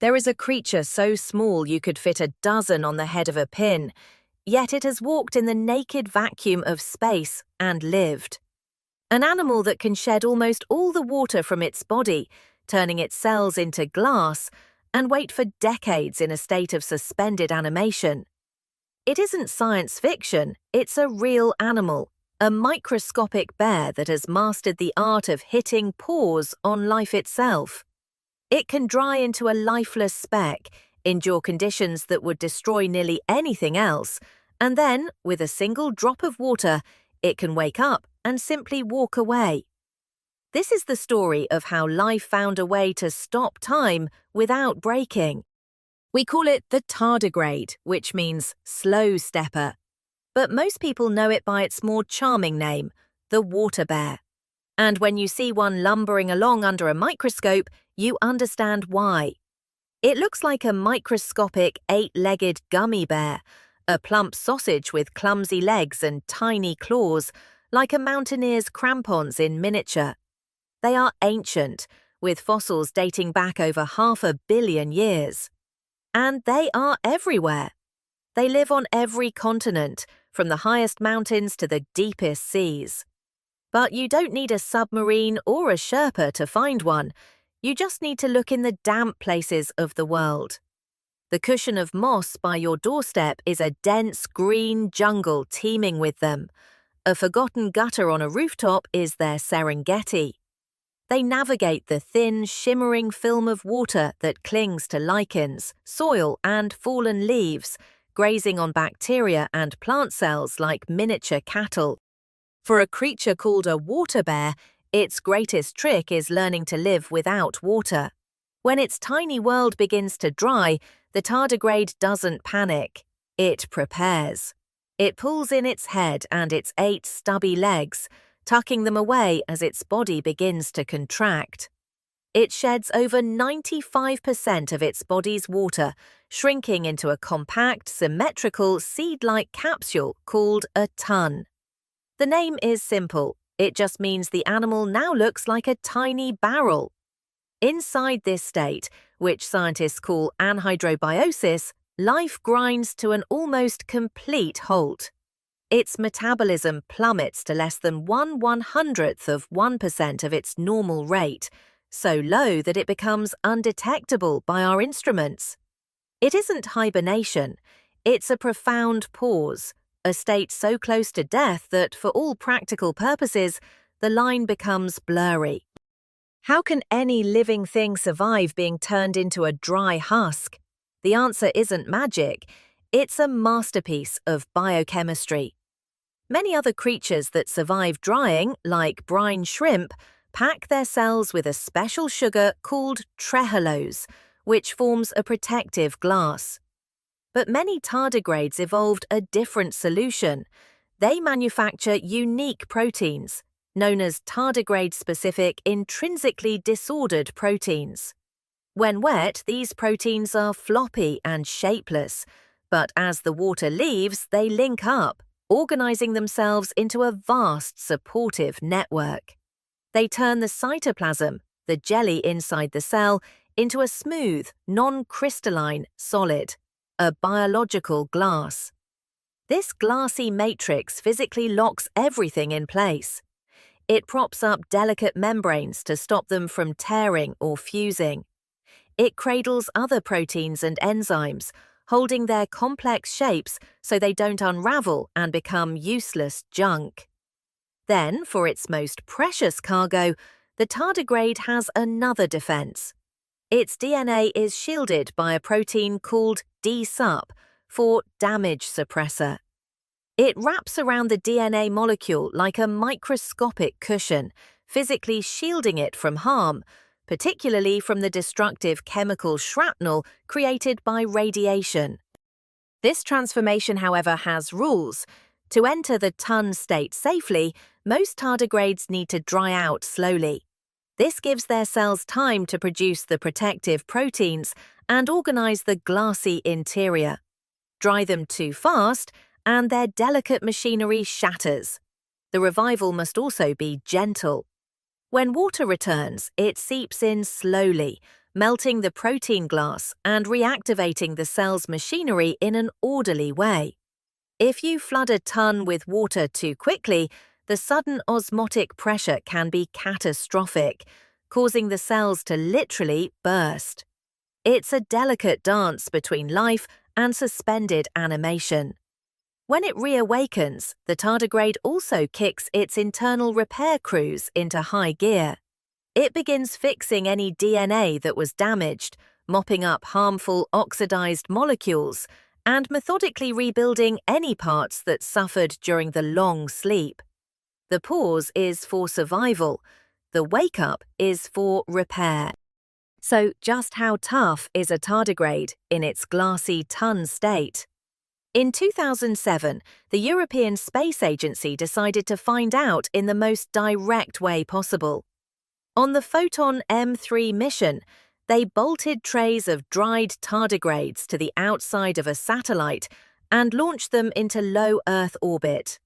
There is a creature so small you could fit a dozen on the head of a pin, yet it has walked in the naked vacuum of space and lived. An animal that can shed almost all the water from its body, turning its cells into glass, and wait for decades in a state of suspended animation. It isn't science fiction, it's a real animal, a microscopic bear that has mastered the art of hitting pause on life itself. It can dry into a lifeless speck, endure conditions that would destroy nearly anything else, and then, with a single drop of water, it can wake up and simply walk away. This is the story of how life found a way to stop time without breaking. We call it the tardigrade, which means slow stepper. But most people know it by its more charming name, the water bear. And when you see one lumbering along under a microscope, you understand why. It looks like a microscopic 8-legged gummy bear, a plump sausage with clumsy legs and tiny claws, like a mountaineer's crampons in miniature. They are ancient, with fossils dating back over 500 million years. And they are everywhere. They live on every continent, from the highest mountains to the deepest seas. But you don't need a submarine or a Sherpa to find one. You just need to look in the damp places of the world. The cushion of moss by your doorstep is a dense green jungle teeming with them. A forgotten gutter on a rooftop is their Serengeti. They navigate the thin, shimmering film of water that clings to lichens, soil, and fallen leaves, grazing on bacteria and plant cells like miniature cattle. For a creature called a water bear, its greatest trick is learning to live without water. When its tiny world begins to dry, the tardigrade doesn't panic. It prepares. It pulls in its head and its 8 stubby legs, tucking them away as its body begins to contract. It sheds over 95% of its body's water, shrinking into a compact, symmetrical, seed-like capsule called a ton. The name is simple. It just means the animal now looks like a tiny barrel. Inside this state, which scientists call anhydrobiosis, life grinds to an almost complete halt. Its metabolism plummets to less than 1/100th of 1% of its normal rate, so low that it becomes undetectable by our instruments. It isn't hibernation, it's a profound pause, a state so close to death that, for all practical purposes, the line becomes blurry. How can any living thing survive being turned into a dry husk? The answer isn't magic, it's a masterpiece of biochemistry. Many other creatures that survive drying, like brine shrimp, pack their cells with a special sugar called trehalose, which forms a protective glass. But many tardigrades evolved a different solution. They manufacture unique proteins, known as tardigrade-specific intrinsically disordered proteins. When wet, these proteins are floppy and shapeless, but as the water leaves, they link up, organizing themselves into a vast supportive network. They turn the cytoplasm, the jelly inside the cell, into a smooth, non-crystalline solid, a biological glass. This glassy matrix physically locks everything in place. It props up delicate membranes to stop them from tearing or fusing. It cradles other proteins and enzymes, holding their complex shapes so they don't unravel and become useless junk. Then, for its most precious cargo, the tardigrade has another defense. Its DNA is shielded by a protein called Dsup, for damage suppressor. It wraps around the DNA molecule like a microscopic cushion, physically shielding it from harm, particularly from the destructive chemical shrapnel created by radiation. This transformation, however, has rules. To enter the ton state safely, most tardigrades need to dry out slowly. This gives their cells time to produce the protective proteins and organize the glassy interior. Dry them too fast, and their delicate machinery shatters. The revival must also be gentle. When water returns, it seeps in slowly, melting the protein glass and reactivating the cell's machinery in an orderly way. If you flood a ton with water too quickly, the sudden osmotic pressure can be catastrophic, causing the cells to literally burst. It's a delicate dance between life and suspended animation. When it reawakens, the tardigrade also kicks its internal repair crews into high gear. It begins fixing any DNA that was damaged, mopping up harmful oxidized molecules, and methodically rebuilding any parts that suffered during the long sleep. The pause is for survival. The wake-up is for repair. So just how tough is a tardigrade in its glassy ton state? In 2007, the European Space Agency decided to find out in the most direct way possible. On the FOTON-M3 mission, they bolted trays of dried tardigrades to the outside of a satellite and launched them into low Earth orbit.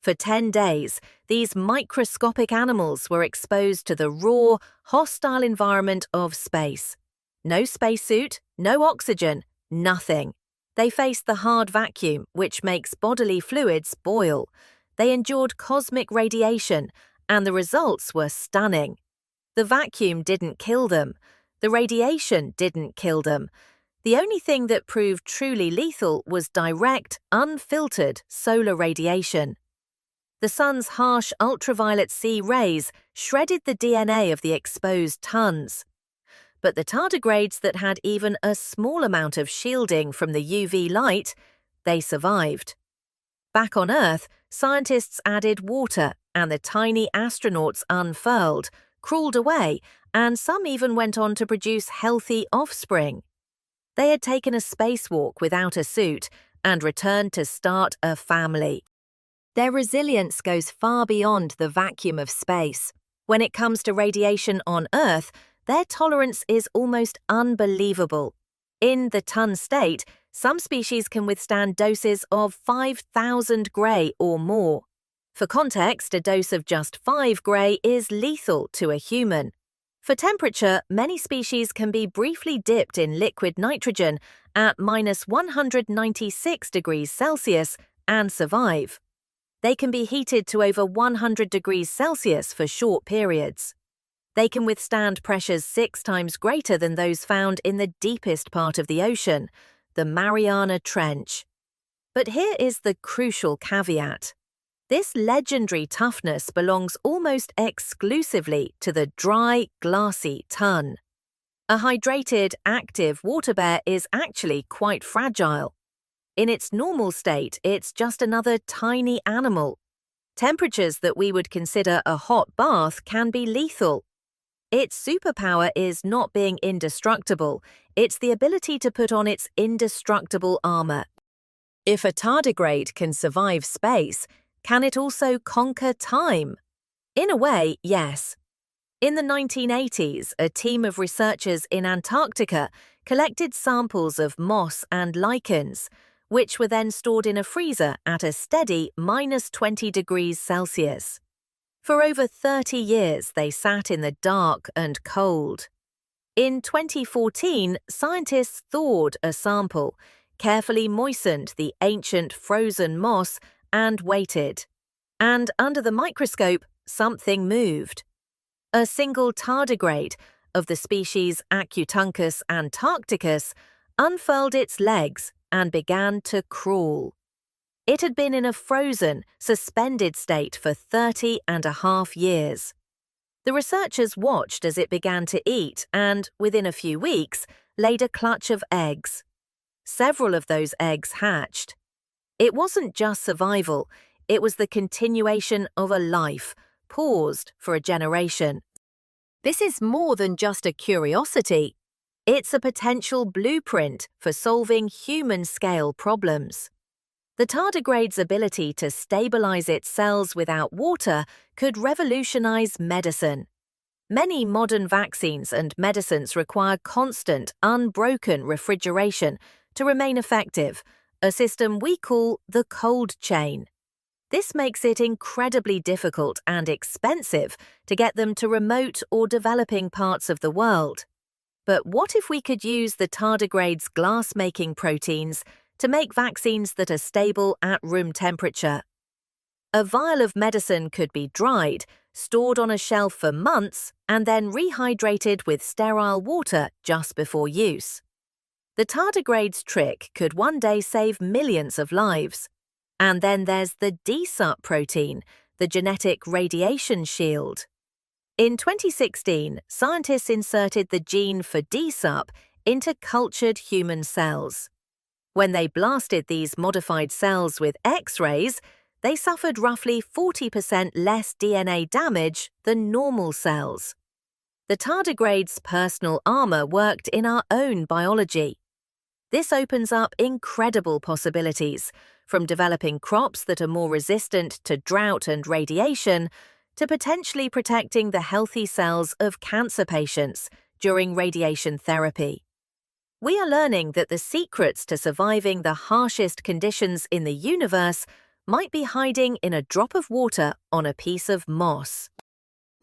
For 10 days, these microscopic animals were exposed to the raw, hostile environment of space. No spacesuit, no oxygen, nothing. They faced the hard vacuum, which makes bodily fluids boil. They endured cosmic radiation, and the results were stunning. The vacuum didn't kill them. The radiation didn't kill them. The only thing that proved truly lethal was direct, unfiltered solar radiation. The sun's harsh ultraviolet C rays shredded the DNA of the exposed tons. But the tardigrades that had even a small amount of shielding from the UV light, they survived. Back on Earth, scientists added water and the tiny astronauts unfurled, crawled away, and some even went on to produce healthy offspring. They had taken a spacewalk without a suit and returned to start a family. Their resilience goes far beyond the vacuum of space. When it comes to radiation on Earth, their tolerance is almost unbelievable. In the ton state, some species can withstand doses of 5,000 Gray or more. For context, a dose of just 5 Gray is lethal to a human. For temperature, many species can be briefly dipped in liquid nitrogen at -196 degrees Celsius and survive. They can be heated to over 100 degrees Celsius for short periods. They can withstand pressures 6 times greater than those found in the deepest part of the ocean, the Mariana Trench. But here is the crucial caveat. This legendary toughness belongs almost exclusively to the dry, glassy ton. A hydrated, active water bear is actually quite fragile. In its normal state, it's just another tiny animal. Temperatures that we would consider a hot bath can be lethal. Its superpower is not being indestructible, it's the ability to put on its indestructible armor. If a tardigrade can survive space, can it also conquer time? In a way, yes. In the 1980s, a team of researchers in Antarctica collected samples of moss and lichens, which were then stored in a freezer at a steady -20 degrees Celsius. For over 30 years, they sat in the dark and cold. In 2014, scientists thawed a sample, carefully moistened the ancient frozen moss, and waited. And under the microscope, something moved. A single tardigrade of the species Acutuncus antarcticus unfurled its legs and began to crawl. It had been in a frozen, suspended state for 30.5 years. The researchers watched as it began to eat and, within a few weeks, laid a clutch of eggs. Several of those eggs hatched. It wasn't just survival, it was the continuation of a life, paused for a generation. This is more than just a curiosity. It's a potential blueprint for solving human-scale problems. The tardigrade's ability to stabilize its cells without water could revolutionize medicine. Many modern vaccines and medicines require constant, unbroken refrigeration to remain effective, a system we call the cold chain. This makes it incredibly difficult and expensive to get them to remote or developing parts of the world. But what if we could use the tardigrades' glass-making proteins to make vaccines that are stable at room temperature? A vial of medicine could be dried, stored on a shelf for months, and then rehydrated with sterile water just before use. The tardigrades trick could one day save millions of lives. And then there's the Dsup protein, the genetic radiation shield. In 2016, scientists inserted the gene for Dsup into cultured human cells. When they blasted these modified cells with X-rays, they suffered roughly 40% less DNA damage than normal cells. The tardigrades' personal armor worked in our own biology. This opens up incredible possibilities, from developing crops that are more resistant to drought and radiation, to potentially protecting the healthy cells of cancer patients during radiation therapy. We are learning that the secrets to surviving the harshest conditions in the universe might be hiding in a drop of water on a piece of moss.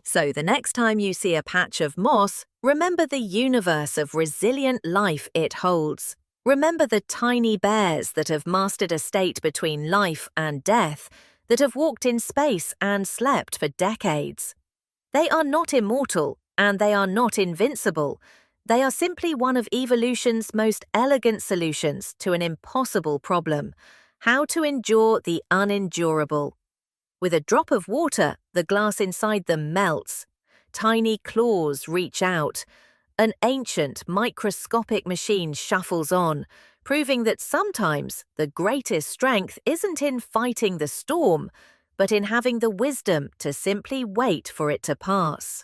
So the next time you see a patch of moss, remember the universe of resilient life it holds. Remember the tiny bears that have mastered a state between life and death, that have walked in space and slept for decades. They are not immortal, and they are not invincible. They are simply one of evolution's most elegant solutions to an impossible problem: how to endure the unendurable. With a drop of water, the glass inside them melts. Tiny claws reach out. An ancient, microscopic machine shuffles on, proving that sometimes the greatest strength isn't in fighting the storm, but in having the wisdom to simply wait for it to pass.